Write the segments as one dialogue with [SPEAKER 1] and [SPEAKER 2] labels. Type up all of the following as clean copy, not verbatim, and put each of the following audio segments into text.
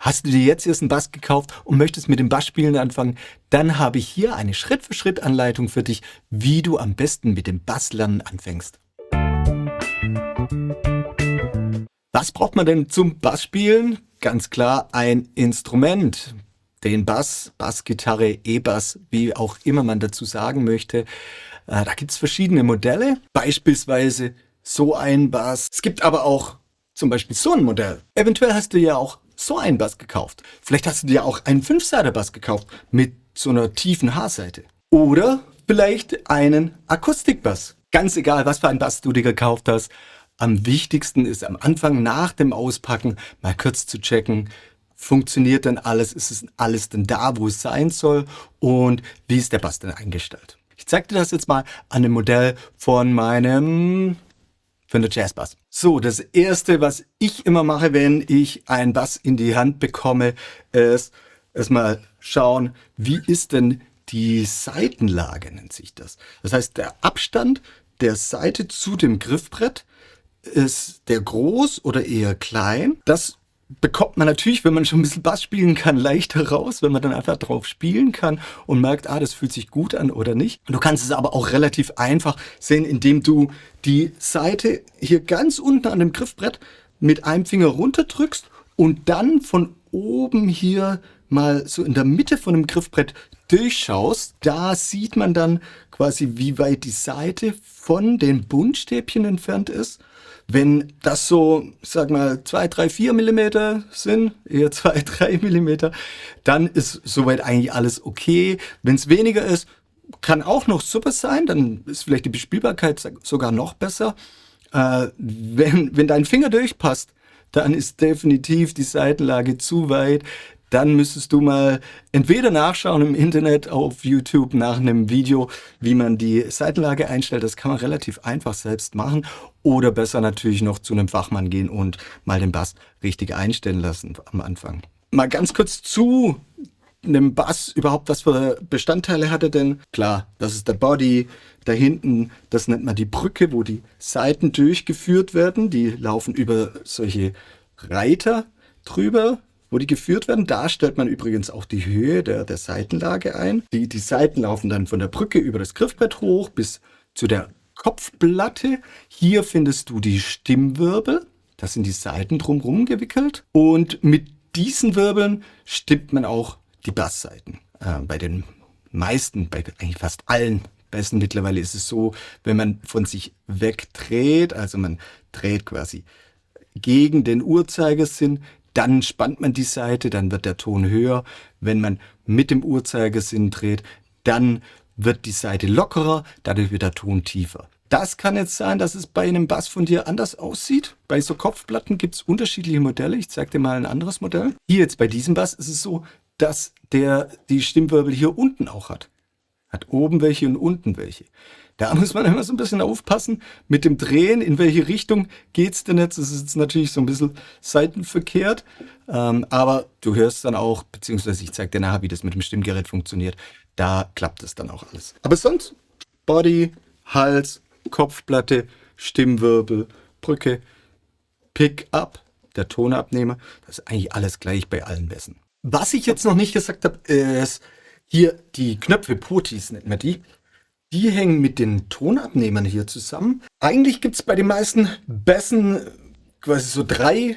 [SPEAKER 1] Hast du dir jetzt erst einen Bass gekauft und möchtest mit dem Bassspielen anfangen? Dann habe ich hier eine Schritt-für-Schritt-Anleitung für dich, wie du am besten mit dem Basslernen anfängst. Was braucht man denn zum Bassspielen? Ganz klar ein Instrument. Den Bass, Bassgitarre, E-Bass, wie auch immer man dazu sagen möchte. Da gibt es verschiedene Modelle, beispielsweise so ein Bass. Es gibt aber auch zum Beispiel so ein Modell. Eventuell hast du ja auch so einen Bass gekauft. Vielleicht hast du dir auch einen 5-Seiter-Bass gekauft mit so einer tiefen H-Seite. Oder vielleicht einen Akustikbass. Ganz egal, was für einen Bass du dir gekauft hast. Am wichtigsten ist am Anfang nach dem Auspacken mal kurz zu checken, funktioniert denn alles, ist es alles denn da, wo es sein soll und wie ist der Bass denn eingestellt. Ich zeige dir das jetzt mal an dem Modell von der Jazzbass. So, das erste, was ich immer mache, wenn ich einen Bass in die Hand bekomme, ist erstmal schauen, wie ist denn die Saitenlage, nennt sich das. Das heißt, der Abstand der Saite zu dem Griffbrett, ist der groß oder eher klein? Das bekommt man natürlich, wenn man schon ein bisschen Bass spielen kann, leichter raus, wenn man dann einfach drauf spielen kann und merkt, das fühlt sich gut an oder nicht. Du kannst es aber auch relativ einfach sehen, indem du die Saite hier ganz unten an dem Griffbrett mit einem Finger runterdrückst und dann von oben hier mal so in der Mitte von dem Griffbrett durchschaust. Da sieht man dann quasi, wie weit die Saite von den Buntstäbchen entfernt ist. Wenn das so, sag mal, 2, 3, 4 Millimeter sind, eher 2, 3 Millimeter, dann ist soweit eigentlich alles okay. Wenn es weniger ist, kann auch noch super sein, dann ist vielleicht die Bespielbarkeit sogar noch besser. Wenn dein Finger durchpasst, dann ist definitiv die Seitenlage zu weit. Dann müsstest du mal entweder nachschauen im Internet, auf YouTube nach einem Video, wie man die Seitenlage einstellt. Das kann man relativ einfach selbst machen. Oder besser natürlich noch zu einem Fachmann gehen und mal den Bass richtig einstellen lassen am Anfang. Mal ganz kurz zu einem Bass überhaupt, was für Bestandteile hat er denn? Klar, das ist der Body. Da hinten, das nennt man die Brücke, wo die Saiten durchgeführt werden. Die laufen über solche Reiter drüber, wo die geführt werden. Da stellt man übrigens auch die Höhe der Saitenlage ein. Die Saiten laufen dann von der Brücke über das Griffbrett hoch bis zu der Kopfplatte. Hier findest du die Stimmwirbel. Das sind die Saiten drumherum gewickelt. Und mit diesen Wirbeln stimmt man auch die Basssaiten. Bei den meisten, bei eigentlich fast allen Bässen mittlerweile ist es so, wenn man von sich wegdreht, also man dreht quasi gegen den Uhrzeigersinn, dann spannt man die Saite, dann wird der Ton höher. Wenn man mit dem Uhrzeigersinn dreht, dann wird die Saite lockerer, dadurch wird der Ton tiefer. Das kann jetzt sein, dass es bei einem Bass von dir anders aussieht. Bei so Kopfplatten gibt es unterschiedliche Modelle. Ich zeige dir mal ein anderes Modell. Hier jetzt bei diesem Bass ist es so, dass der die Stimmwirbel hier unten auch hat. Hat oben welche und unten welche. Da muss man immer so ein bisschen aufpassen mit dem Drehen, in welche Richtung geht's denn jetzt. Das ist jetzt natürlich so ein bisschen seitenverkehrt, aber du hörst dann auch, beziehungsweise ich zeige dir nachher, wie das mit dem Stimmgerät funktioniert. Da klappt es dann auch alles. Aber sonst Body, Hals, Kopfplatte, Stimmwirbel, Brücke, Pick-up, der Tonabnehmer. Das ist eigentlich alles gleich bei allen Bässen. Was ich jetzt noch nicht gesagt habe, ist hier die Knöpfe, Potis nennt man die. Die hängen mit den Tonabnehmern hier zusammen. Eigentlich gibt es bei den meisten Bässen quasi so drei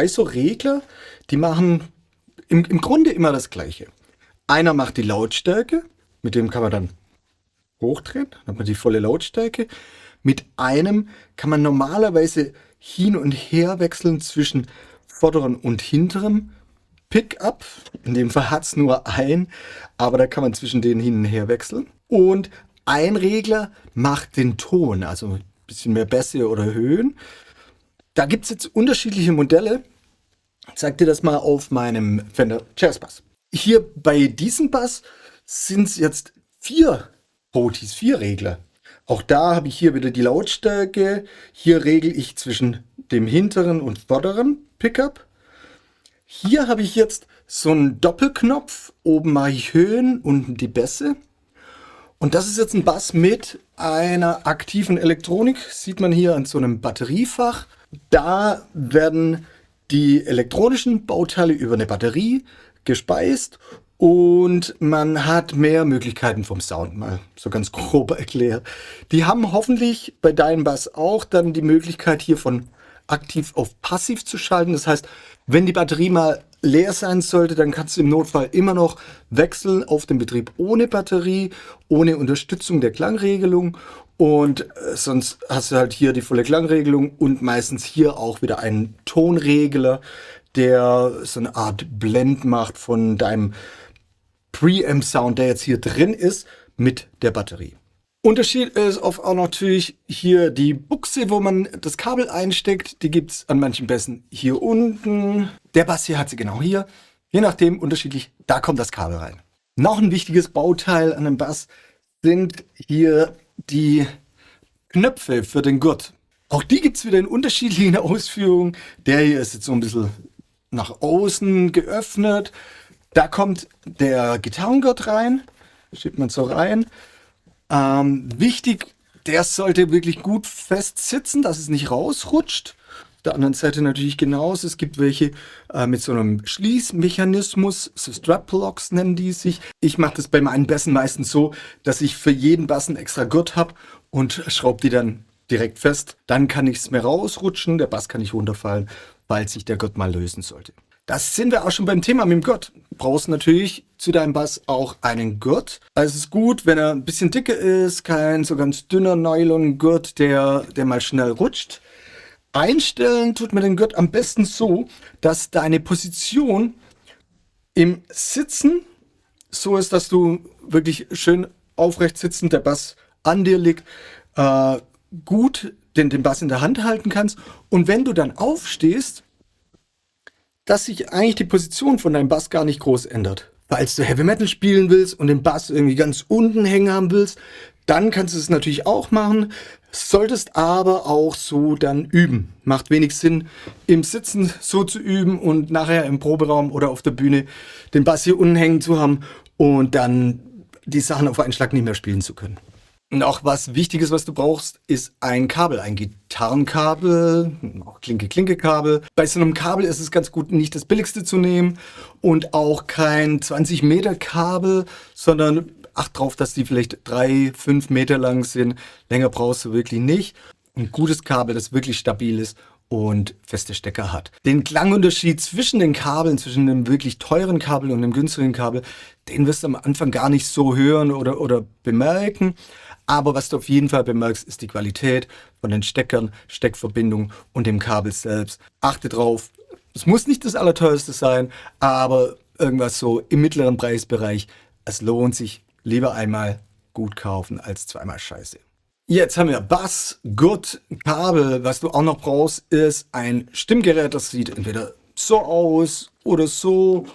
[SPEAKER 1] so Regler, die machen im Grunde immer das Gleiche. Einer macht die Lautstärke, mit dem kann man dann hochdrehen, dann hat man die volle Lautstärke. Mit einem kann man normalerweise hin und her wechseln zwischen vorderem und hinterem Pickup. In dem Fall hat es nur ein, aber da kann man zwischen denen hin und her wechseln. Und ein Regler macht den Ton, also ein bisschen mehr Bässe oder Höhen. Da gibt es jetzt unterschiedliche Modelle. Ich zeige dir das mal auf meinem Fender Jazzbass. Hier bei diesem Bass sind es jetzt 4 Potis, 4 Regler. Auch da habe ich hier wieder die Lautstärke. Hier regle ich zwischen dem hinteren und vorderen Pickup. Hier habe ich jetzt so einen Doppelknopf. Oben mache ich Höhen, unten die Bässe. Und das ist jetzt ein Bass mit einer aktiven Elektronik. Sieht man hier an so einem Batteriefach. Da werden die elektronischen Bauteile über eine Batterie gespeist und man hat mehr Möglichkeiten vom Sound, mal so ganz grob erklärt. Die haben hoffentlich bei deinem Bass auch dann die Möglichkeit hier von aktiv auf passiv zu schalten. Das heißt, wenn die Batterie mal leer sein sollte, dann kannst du im Notfall immer noch wechseln auf den Betrieb ohne Batterie, ohne Unterstützung der Klangregelung. Und sonst hast du halt hier die volle Klangregelung und meistens hier auch wieder einen Tonregler, der so eine Art Blend macht von deinem Preamp-Sound, der jetzt hier drin ist, mit der Batterie. Unterschied ist auch natürlich hier die Buchse, wo man das Kabel einsteckt. Die gibt es an manchen Bässen hier unten. Der Bass hier hat sie genau hier. Je nachdem unterschiedlich, da kommt das Kabel rein. Noch ein wichtiges Bauteil an dem Bass sind hier die Knöpfe für den Gurt. Auch die gibt es wieder in unterschiedlichen Ausführungen. Der hier ist jetzt so ein bisschen nach außen geöffnet. Da kommt der Gitarrengurt rein. Schiebt man so rein. Wichtig, der sollte wirklich gut fest sitzen, dass es nicht rausrutscht. Auf der anderen Seite natürlich genauso. Es gibt welche mit so einem Schließmechanismus, so Strap-Locks nennen die sich. Ich mache das bei meinen Bässen meistens so, dass ich für jeden Bass einen extra Gurt habe und schraube die dann direkt fest. Dann kann ich es mehr rausrutschen, der Bass kann nicht runterfallen, falls sich der Gurt mal lösen sollte. Das sind wir auch schon beim Thema mit dem Gurt. Du brauchst natürlich zu deinem Bass auch einen Gurt. Also es ist gut, wenn er ein bisschen dicker ist, kein so ganz dünner Nylon-Gurt, der mal schnell rutscht. Einstellen tut man den Gurt am besten so, dass deine Position im Sitzen so ist, dass du wirklich schön aufrecht sitzend, der Bass an dir liegt, gut den Bass in der Hand halten kannst. Und wenn du dann aufstehst, dass sich eigentlich die Position von deinem Bass gar nicht groß ändert. Falls du Heavy Metal spielen willst und den Bass irgendwie ganz unten hängen haben willst, dann kannst du es natürlich auch machen, solltest aber auch so dann üben. Macht wenig Sinn, im Sitzen so zu üben und nachher im Proberaum oder auf der Bühne den Bass hier unten hängen zu haben und dann die Sachen auf einen Schlag nicht mehr spielen zu können. Und auch was Wichtiges, was du brauchst, ist ein Kabel, ein Gitarrenkabel, auch Klinke-Klinke-Kabel. Bei so einem Kabel ist es ganz gut, nicht das billigste zu nehmen und auch kein 20 Meter Kabel, sondern acht drauf, dass die vielleicht 3, 5 Meter lang sind. Länger brauchst du wirklich nicht. Ein gutes Kabel, das wirklich stabil ist und feste Stecker hat. Den Klangunterschied zwischen den Kabeln, zwischen einem wirklich teuren Kabel und einem günstigen Kabel, den wirst du am Anfang gar nicht so hören oder bemerken. Aber was du auf jeden Fall bemerkst, ist die Qualität von den Steckern, Steckverbindungen und dem Kabel selbst. Achte drauf, es muss nicht das Allerteuerste sein, aber irgendwas so im mittleren Preisbereich. Es lohnt sich, lieber einmal gut kaufen als zweimal scheiße. Jetzt haben wir Bass, Gurt, Kabel. Was du auch noch brauchst, ist ein Stimmgerät. Das sieht entweder so aus oder so.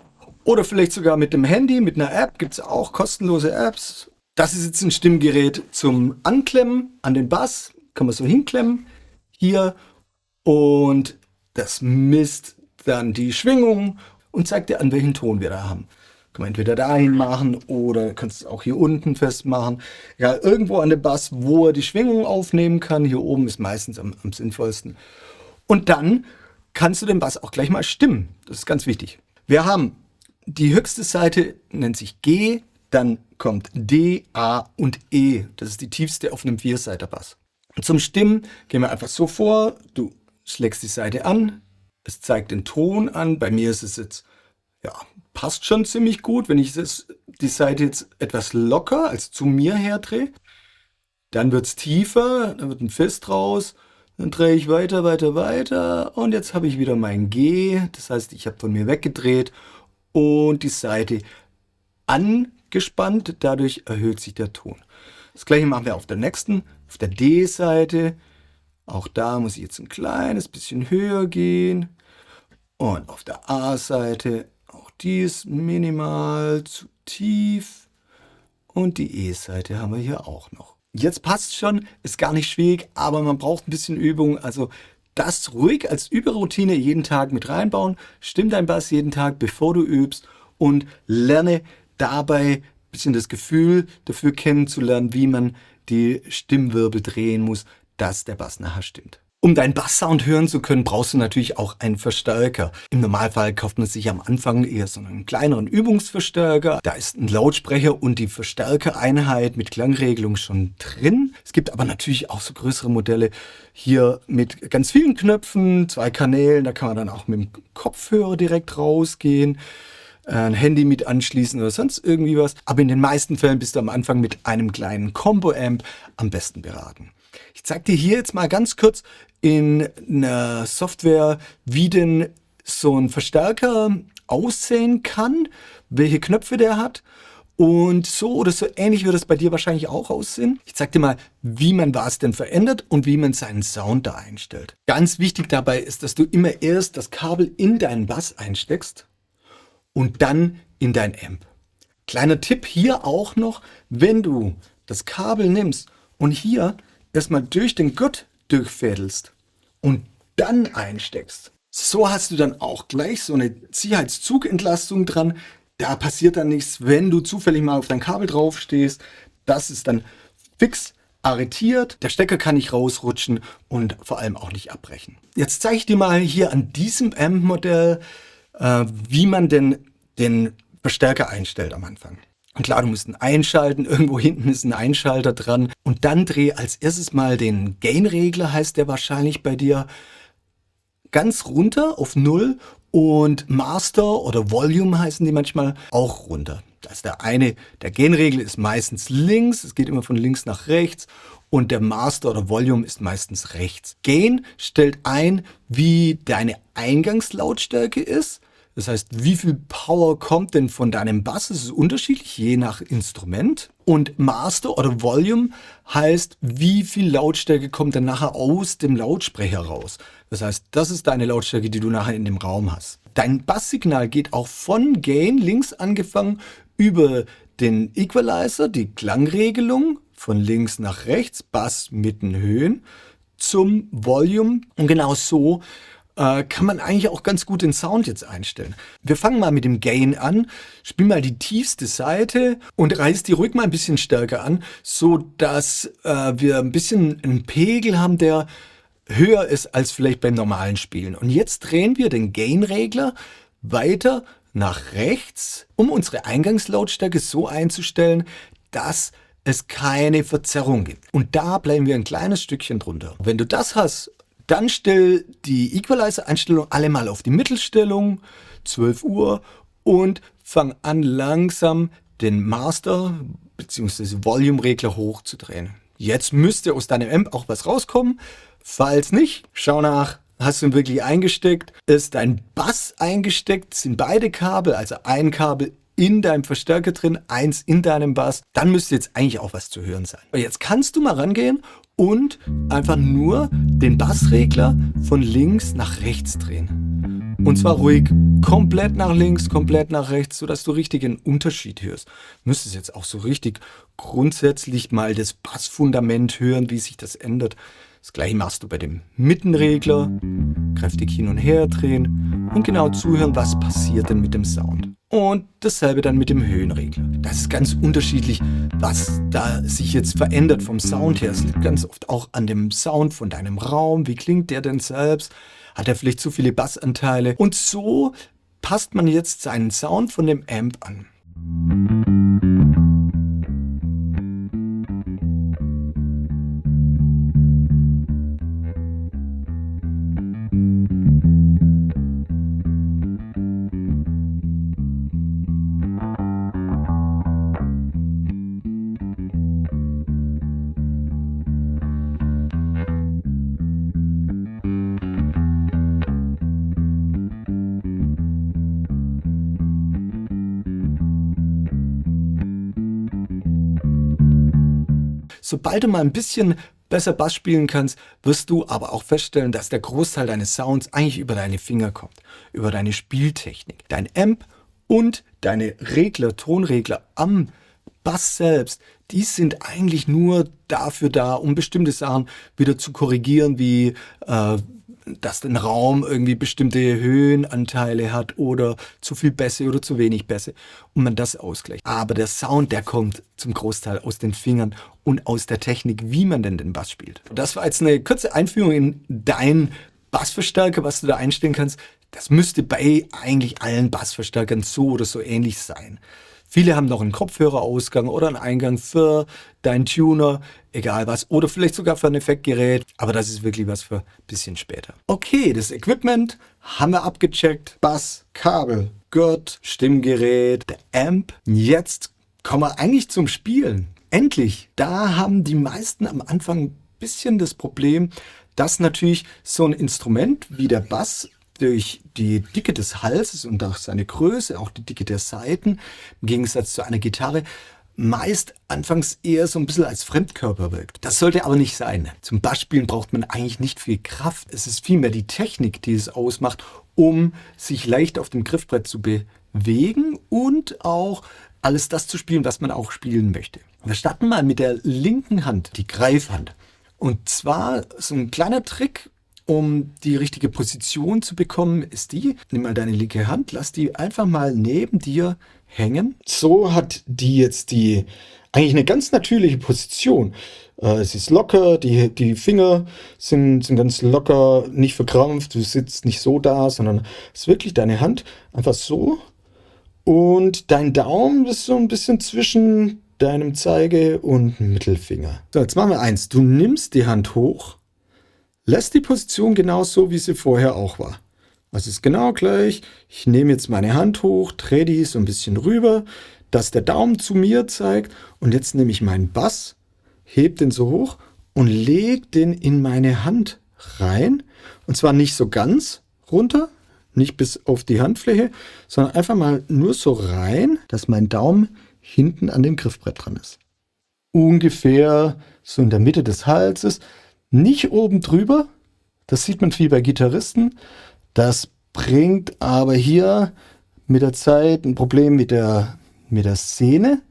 [SPEAKER 1] Oder vielleicht sogar mit dem Handy, mit einer App. Gibt es auch kostenlose Apps. Das ist jetzt ein Stimmgerät zum Anklemmen an den Bass. Kann man so hinklemmen. Hier. Und das misst dann die Schwingung und zeigt dir an, welchen Ton wir da haben. Kann man entweder dahin machen oder kannst es auch hier unten festmachen. Ja, irgendwo an dem Bass, wo er die Schwingung aufnehmen kann. Hier oben ist meistens am sinnvollsten. Und dann kannst du den Bass auch gleich mal stimmen. Das ist ganz wichtig. Wir haben die höchste Seite, nennt sich G, dann kommt D, A und E. Das ist die tiefste auf einem Vierseiter-Bass. Und zum Stimmen gehen wir einfach so vor. Du schlägst die Seite an. Es zeigt den Ton an. Bei mir ist es jetzt, ja, passt schon ziemlich gut. Wenn ich die Seite jetzt etwas locker, also zu mir herdrehe, dann wird es tiefer, dann wird ein Fest raus. Dann drehe ich weiter, weiter, weiter. Und jetzt habe ich wieder mein G. Das heißt, ich habe von mir weggedreht und die Seite angespannt. Dadurch erhöht sich der Ton. Das gleiche machen wir auf der nächsten, auf der D-Seite. Auch da muss ich jetzt ein kleines bisschen höher gehen. Und auf der A-Seite, auch die ist minimal zu tief. Und die E-Seite haben wir hier auch noch. Jetzt passt schon, ist gar nicht schwierig, aber man braucht ein bisschen Übung. Also das ruhig als Überroutine jeden Tag mit reinbauen. Stimm dein Bass jeden Tag, bevor du übst. Und lerne dabei ein bisschen das Gefühl dafür kennenzulernen, wie man die Stimmwirbel drehen muss, dass der Bass nachher stimmt. Um deinen Basssound hören zu können, brauchst du natürlich auch einen Verstärker. Im Normalfall kauft man sich am Anfang eher so einen kleineren Übungsverstärker. Da ist ein Lautsprecher und die Verstärkereinheit mit Klangregelung schon drin. Es gibt aber natürlich auch so größere Modelle hier mit ganz vielen Knöpfen, 2 Kanälen. Da kann man dann auch mit dem Kopfhörer direkt rausgehen, ein Handy mit anschließen oder sonst irgendwie was. Aber in den meisten Fällen bist du am Anfang mit einem kleinen Combo-Amp am besten beraten. Ich zeige dir hier jetzt mal ganz kurz in einer Software, wie denn so ein Verstärker aussehen kann, welche Knöpfe der hat. Und so oder so ähnlich wird es bei dir wahrscheinlich auch aussehen. Ich zeige dir mal, wie man was denn verändert und wie man seinen Sound da einstellt. Ganz wichtig dabei ist, dass du immer erst das Kabel in deinen Bass einsteckst und dann in dein Amp. Kleiner Tipp hier auch noch, wenn du das Kabel nimmst und hier erstmal durch den Gurt durchfädelst und dann einsteckst. So hast du dann auch gleich so eine Sicherheitszugentlastung dran. Da passiert dann nichts, wenn du zufällig mal auf dein Kabel drauf stehst. Das ist dann fix arretiert. Der Stecker kann nicht rausrutschen und vor allem auch nicht abbrechen. Jetzt zeige ich dir mal hier an diesem Amp-Modell, wie man denn den Verstärker einstellt am Anfang. Und klar, du musst ihn einschalten, irgendwo hinten ist ein Einschalter dran. Und dann dreh als erstes mal den Gain-Regler, heißt der wahrscheinlich bei dir, ganz runter auf 0 und Master oder Volume heißen die manchmal auch runter. Das ist der Gain-Regler ist meistens links, es geht immer von links nach rechts und der Master oder Volume ist meistens rechts. Gain stellt ein, wie deine Eingangslautstärke ist. Das heißt, wie viel Power kommt denn von deinem Bass? Das ist unterschiedlich, je nach Instrument. Und Master oder Volume heißt, wie viel Lautstärke kommt dann nachher aus dem Lautsprecher raus. Das heißt, das ist deine Lautstärke, die du nachher in dem Raum hast. Dein Basssignal geht auch von Gain, links angefangen, über den Equalizer, die Klangregelung, von links nach rechts, Bass, Mitten, Höhen, zum Volume. Und genau so kann man eigentlich auch ganz gut den Sound jetzt einstellen. Wir fangen mal mit dem Gain an, spiel mal die tiefste Seite und reiß die ruhig mal ein bisschen stärker an, so dass wir ein bisschen einen Pegel haben, der höher ist als vielleicht beim normalen Spielen. Und jetzt drehen wir den Gain-Regler weiter nach rechts, um unsere Eingangslautstärke so einzustellen, dass es keine Verzerrung gibt. Und da bleiben wir ein kleines Stückchen drunter. Wenn du das hast, dann stell die Equalizer-Einstellung alle mal auf die Mittelstellung, 12 Uhr, und fang an langsam den Master bzw. Volume-Regler hochzudrehen. Jetzt müsste aus deinem Amp auch was rauskommen. Falls nicht, schau nach, hast du ihn wirklich eingesteckt? Ist dein Bass eingesteckt? Sind beide Kabel, also ein Kabel in deinem Verstärker drin, eins in deinem Bass, dann müsste jetzt eigentlich auch was zu hören sein. Und jetzt kannst du mal rangehen und einfach nur den Bassregler von links nach rechts drehen. Und zwar ruhig komplett nach links, komplett nach rechts, sodass du richtig einen Unterschied hörst. Du müsstest jetzt auch so richtig grundsätzlich mal das Bassfundament hören, wie sich das ändert. Das gleiche machst du bei dem Mittenregler, kräftig hin und her drehen und genau zuhören, was passiert denn mit dem Sound. Und dasselbe dann mit dem Höhenregler. Das ist ganz unterschiedlich, was da sich jetzt verändert vom Sound her. Es liegt ganz oft auch an dem Sound von deinem Raum. Wie klingt der denn selbst? Hat er vielleicht zu viele Bassanteile? Und so passt man jetzt seinen Sound von dem Amp an. Sobald du mal ein bisschen besser Bass spielen kannst, wirst du aber auch feststellen, dass der Großteil deines Sounds eigentlich über deine Finger kommt, über deine Spieltechnik. Dein Amp und deine Regler, Tonregler am Bass selbst, die sind eigentlich nur dafür da, um bestimmte Sachen wieder zu korrigieren, wie dass der Raum irgendwie bestimmte Höhenanteile hat oder zu viel Bässe oder zu wenig Bässe und man das ausgleicht. Aber der Sound, der kommt zum Großteil aus den Fingern und aus der Technik, wie man denn den Bass spielt. Das war jetzt eine kurze Einführung in deinen Bassverstärker, was du da einstellen kannst. Das müsste bei eigentlich allen Bassverstärkern so oder so ähnlich sein. Viele haben noch einen Kopfhörerausgang oder einen Eingang für deinen Tuner, egal was, oder vielleicht sogar für ein Effektgerät, aber das ist wirklich was für ein bisschen später. Okay, das Equipment haben wir abgecheckt. Bass, Kabel, Gurt, Stimmgerät, der Amp. Jetzt kommen wir eigentlich zum Spielen. Endlich! Da haben die meisten am Anfang ein bisschen das Problem, dass natürlich so ein Instrument wie der Bass durch die Dicke des Halses und auch seine Größe, auch die Dicke der Saiten, im Gegensatz zu einer Gitarre, meist anfangs eher so ein bisschen als Fremdkörper wirkt. Das sollte aber nicht sein. Zum Bassspielen braucht man eigentlich nicht viel Kraft. Es ist vielmehr die Technik, die es ausmacht, um sich leicht auf dem Griffbrett zu bewegen und auch alles das zu spielen, was man auch spielen möchte. Wir starten mal mit der linken Hand, die Greifhand. Und zwar so ein kleiner Trick, um die richtige Position zu bekommen, ist die: Nimm mal deine linke Hand, lass die einfach mal neben dir hängen. So hat die jetzt eigentlich eine ganz natürliche Position. Sie ist locker, die Finger sind ganz locker, nicht verkrampft, du sitzt nicht so da, sondern es ist wirklich deine Hand einfach so. Und dein Daumen ist so ein bisschen zwischen deinem Zeige- und Mittelfinger. So, jetzt machen wir eins. Du nimmst die Hand hoch, lässt die Position genau so, wie sie vorher auch war. Also ist genau gleich. Ich nehme jetzt meine Hand hoch, drehe die so ein bisschen rüber, dass der Daumen zu mir zeigt. Und jetzt nehme ich meinen Bass, heb den so hoch und lege den in meine Hand rein. Und zwar nicht so ganz runter, nicht bis auf die Handfläche, sondern einfach mal nur so rein, dass mein Daumen hinten an dem Griffbrett dran ist. Ungefähr so in der Mitte des Halses. Nicht oben drüber, das sieht man viel bei Gitarristen. Das bringt aber hier mit der Zeit ein Problem mit der Sehne.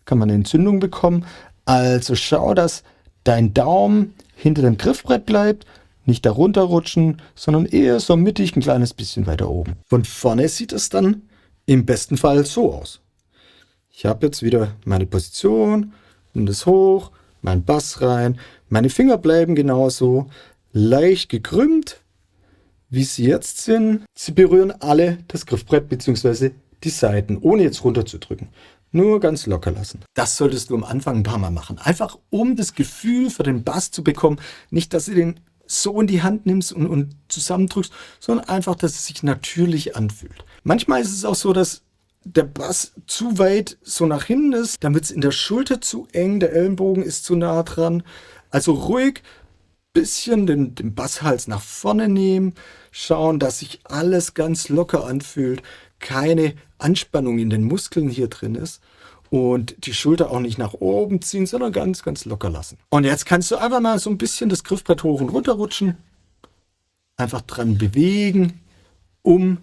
[SPEAKER 1] Kann man eine Entzündung bekommen. Also schau, dass dein Daumen hinter dem Griffbrett bleibt, nicht darunter rutschen, sondern eher so mittig ein kleines bisschen weiter oben. Von vorne sieht es dann im besten Fall so aus. Ich habe jetzt wieder meine Position, nimm das hoch, mein Bass rein. Meine Finger bleiben genauso leicht gekrümmt, wie sie jetzt sind. Sie berühren alle das Griffbrett bzw. die Saiten, ohne jetzt runterzudrücken. Nur ganz locker lassen. Das solltest du am Anfang ein paar Mal machen. Einfach um das Gefühl für den Bass zu bekommen. Nicht, dass du den so in die Hand nimmst und zusammendrückst, sondern einfach, dass es sich natürlich anfühlt. Manchmal ist es auch so, dass der Bass zu weit so nach hinten ist, dann wird es in der Schulter zu eng, der Ellenbogen ist zu nah dran. Also ruhig bisschen den Basshals nach vorne nehmen, schauen, dass sich alles ganz locker anfühlt, keine Anspannung in den Muskeln hier drin ist und die Schulter auch nicht nach oben ziehen, sondern ganz, ganz locker lassen. Und jetzt kannst du einfach mal so ein bisschen das Griffbrett hoch und runter rutschen, einfach dran bewegen, um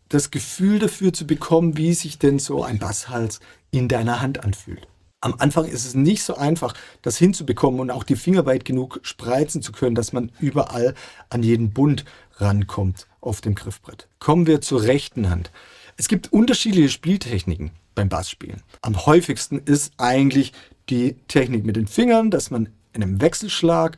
[SPEAKER 1] das Gefühl dafür zu bekommen, wie sich denn so ein Basshals in deiner Hand anfühlt. Am Anfang ist es nicht so einfach, das hinzubekommen und auch die Finger weit genug spreizen zu können, dass man überall an jeden Bund rankommt auf dem Griffbrett. Kommen wir zur rechten Hand. Es gibt unterschiedliche Spieltechniken beim Bassspielen. Am häufigsten ist eigentlich die Technik mit den Fingern, dass man in einem Wechselschlag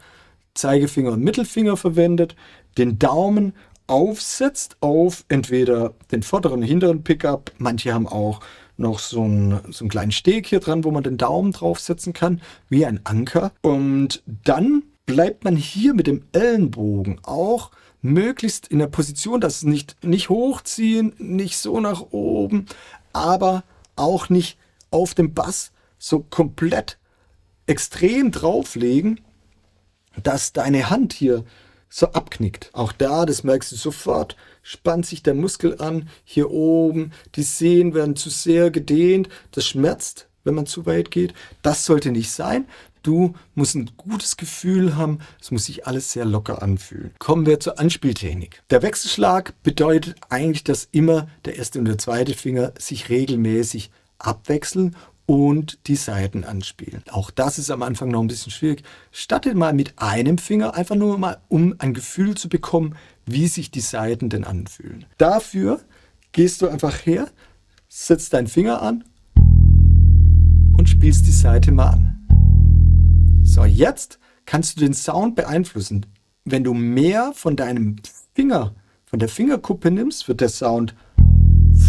[SPEAKER 1] Zeigefinger und Mittelfinger verwendet, den Daumen aufsetzt auf entweder den vorderen, hinteren Pickup. Manche haben auch noch so einen kleinen Steg hier dran, wo man den Daumen draufsetzen kann, wie ein Anker. Und dann bleibt man hier mit dem Ellenbogen auch möglichst in der Position, dass es nicht hochziehen, nicht so nach oben, aber auch nicht auf dem Bass so komplett extrem drauflegen, dass deine Hand hier so abknickt. Auch da, das merkst du sofort, spannt sich der Muskel an, hier oben, die Sehnen werden zu sehr gedehnt, das schmerzt, wenn man zu weit geht. Das sollte nicht sein. Du musst ein gutes Gefühl haben, es muss sich alles sehr locker anfühlen. Kommen wir zur Anspieltechnik. Der Wechselschlag bedeutet eigentlich, dass immer der erste und der zweite Finger sich regelmäßig abwechseln, und die Saiten anspielen. Auch das ist am Anfang noch ein bisschen schwierig. Startet mal mit einem Finger, einfach nur mal, um ein Gefühl zu bekommen, wie sich die Saiten denn anfühlen. Dafür gehst du einfach her, setzt deinen Finger an und spielst die Saite mal an. So, jetzt kannst du den Sound beeinflussen. Wenn du mehr von deinem Finger, von der Fingerkuppe nimmst, wird der Sound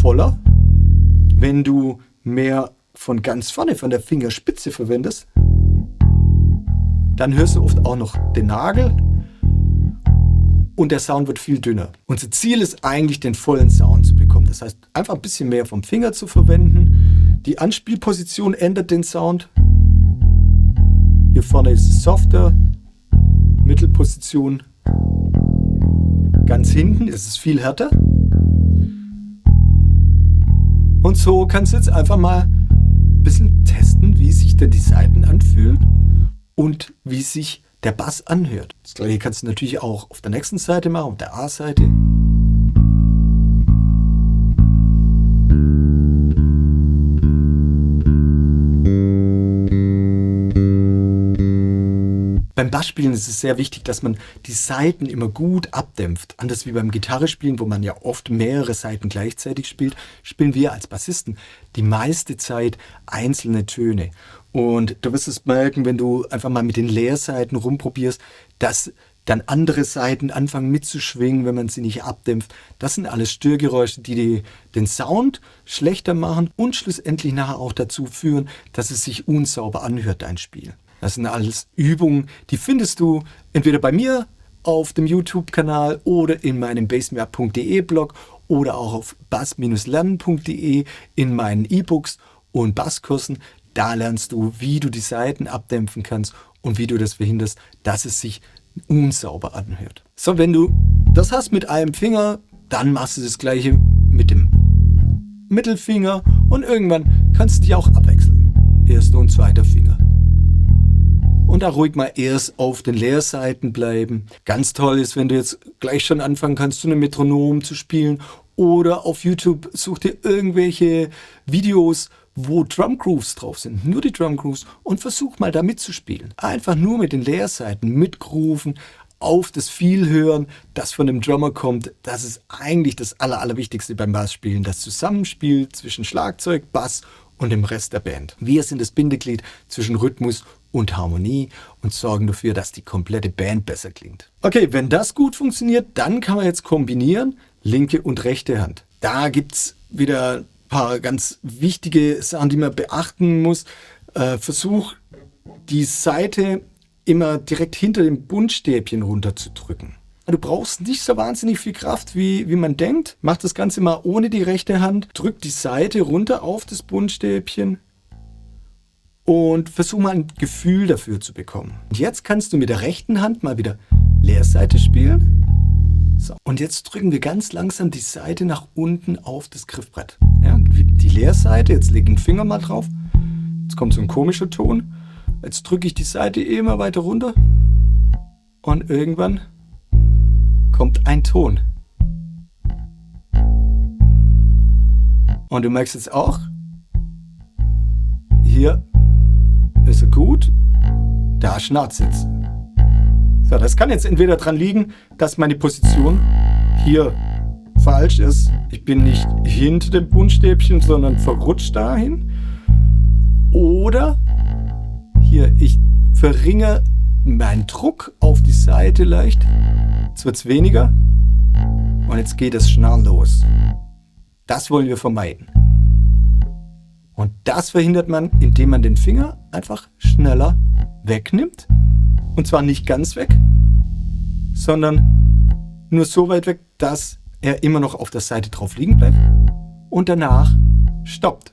[SPEAKER 1] voller. Wenn du mehr von ganz vorne, von der Fingerspitze verwendest, dann hörst du oft auch noch den Nagel und der Sound wird viel dünner. Unser Ziel ist eigentlich, den vollen Sound zu bekommen. Das heißt, einfach ein bisschen mehr vom Finger zu verwenden. Die Anspielposition ändert den Sound. Hier vorne ist es softer, Mittelposition. Ganz hinten ist es viel härter. Und so kannst du jetzt einfach mal ein bisschen testen, wie sich denn die Saiten anfühlen und wie sich der Bass anhört. Das gleiche kannst du natürlich auch auf der nächsten Seite machen, auf der A-Seite. Beim Bassspielen ist es sehr wichtig, dass man die Saiten immer gut abdämpft. Anders wie beim Gitarrespielen, wo man ja oft mehrere Saiten gleichzeitig spielt, spielen wir als Bassisten die meiste Zeit einzelne Töne. Und du wirst es merken, wenn du einfach mal mit den Leersaiten rumprobierst, dass dann andere Saiten anfangen mitzuschwingen, wenn man sie nicht abdämpft. Das sind alles Störgeräusche, die den Sound schlechter machen und schlussendlich nachher auch dazu führen, dass es sich unsauber anhört, dein Spiel. Das sind alles Übungen, die findest du entweder bei mir auf dem YouTube-Kanal oder in meinem bassmap.de Blog oder auch auf bass-lernen.de in meinen E-Books und Basskursen. Da lernst du, wie du die Saiten abdämpfen kannst und wie du das verhinderst, dass es sich unsauber anhört. So, wenn du das hast mit einem Finger, dann machst du das gleiche mit dem Mittelfinger und irgendwann kannst du dich auch abwechseln. Erster und zweiter Finger. Und da ruhig mal erst auf den Leersaiten bleiben. Ganz toll ist, wenn du jetzt gleich schon anfangen kannst, zu einem Metronom zu spielen. Oder auf YouTube such dir irgendwelche Videos, wo Drumgrooves drauf sind. Nur die Drumgrooves. Und versuch mal da mitzuspielen. Einfach nur mit den Leersaiten mitgrooven, auf das Feel hören, das von dem Drummer kommt. Das ist eigentlich das Allerwichtigste beim Bassspielen. Das Zusammenspiel zwischen Schlagzeug, Bass und dem Rest der Band. Wir sind das Bindeglied zwischen Rhythmus und Harmonie und sorgen dafür, dass die komplette Band besser klingt. Okay, wenn das gut funktioniert, dann kann man jetzt kombinieren linke und rechte Hand. Da gibt es wieder ein paar ganz wichtige Sachen, die man beachten muss. Versuch, die Saite immer direkt hinter dem Buntstäbchen runterzudrücken. Du brauchst nicht so wahnsinnig viel Kraft, wie man denkt. Mach das Ganze mal ohne die rechte Hand. Drück die Saite runter auf das Buntstäbchen und versuch mal ein Gefühl dafür zu bekommen. Und jetzt kannst du mit der rechten Hand mal wieder Leersaite spielen. So, und jetzt drücken wir ganz langsam die Saite nach unten auf das Griffbrett. Ja, die Leersaite, jetzt lege ich den Finger mal drauf. Jetzt kommt so ein komischer Ton. Jetzt drücke ich die Saite immer weiter runter und irgendwann kommt ein Ton. Und du merkst jetzt auch, hier ist er gut, da schnarzt jetzt. So, das kann jetzt entweder daran liegen, dass meine Position hier falsch ist. Ich bin nicht hinter dem Buntstäbchen, sondern verrutscht dahin. Oder hier, ich verringere meinen Druck auf die Saite leicht. Jetzt wird es weniger und jetzt geht das Schnarren los. Das wollen wir vermeiden. Und das verhindert man, indem man den Finger einfach schneller wegnimmt. Und zwar nicht ganz weg, sondern nur so weit weg, dass er immer noch auf der Saite drauf liegen bleibt und danach stoppt.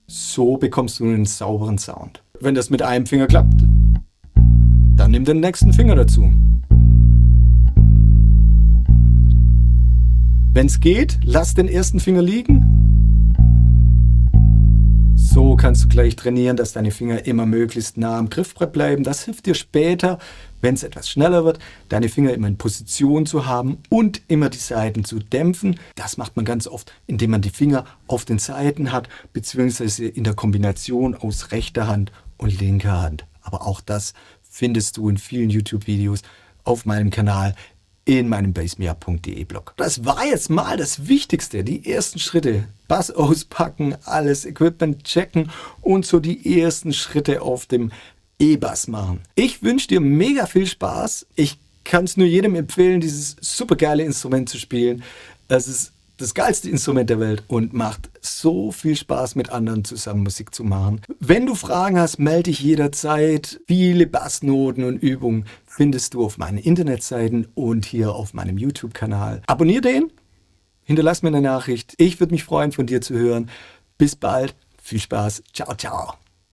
[SPEAKER 1] So bekommst du einen sauberen Sound. Wenn das mit einem Finger klappt, dann nimm den nächsten Finger dazu. Wenn es geht, lass den ersten Finger liegen. So kannst du gleich trainieren, dass deine Finger immer möglichst nah am Griffbrett bleiben. Das hilft dir später, wenn es etwas schneller wird, deine Finger immer in Position zu haben und immer die Seiten zu dämpfen. Das macht man ganz oft, indem man die Finger auf den Seiten hat, beziehungsweise in der Kombination aus rechter Hand und linker Hand. Aber auch das findest du in vielen YouTube-Videos auf meinem Kanal, in meinem basemiup.de Blog. Das war jetzt mal das Wichtigste, die ersten Schritte. Bass auspacken, alles Equipment checken und so die ersten Schritte auf dem E-Bass machen. Ich wünsche dir mega viel Spaß. Ich kann es nur jedem empfehlen, dieses super geile Instrument zu spielen. Es ist das geilste Instrument der Welt und macht so viel Spaß, mit anderen zusammen Musik zu machen. Wenn du Fragen hast, melde dich jederzeit. Viele Bassnoten und Übungen findest du auf meinen Internetseiten und hier auf meinem YouTube-Kanal. Abonnier den, hinterlass mir eine Nachricht. Ich würde mich freuen, von dir zu hören. Bis bald, viel Spaß. Ciao, ciao.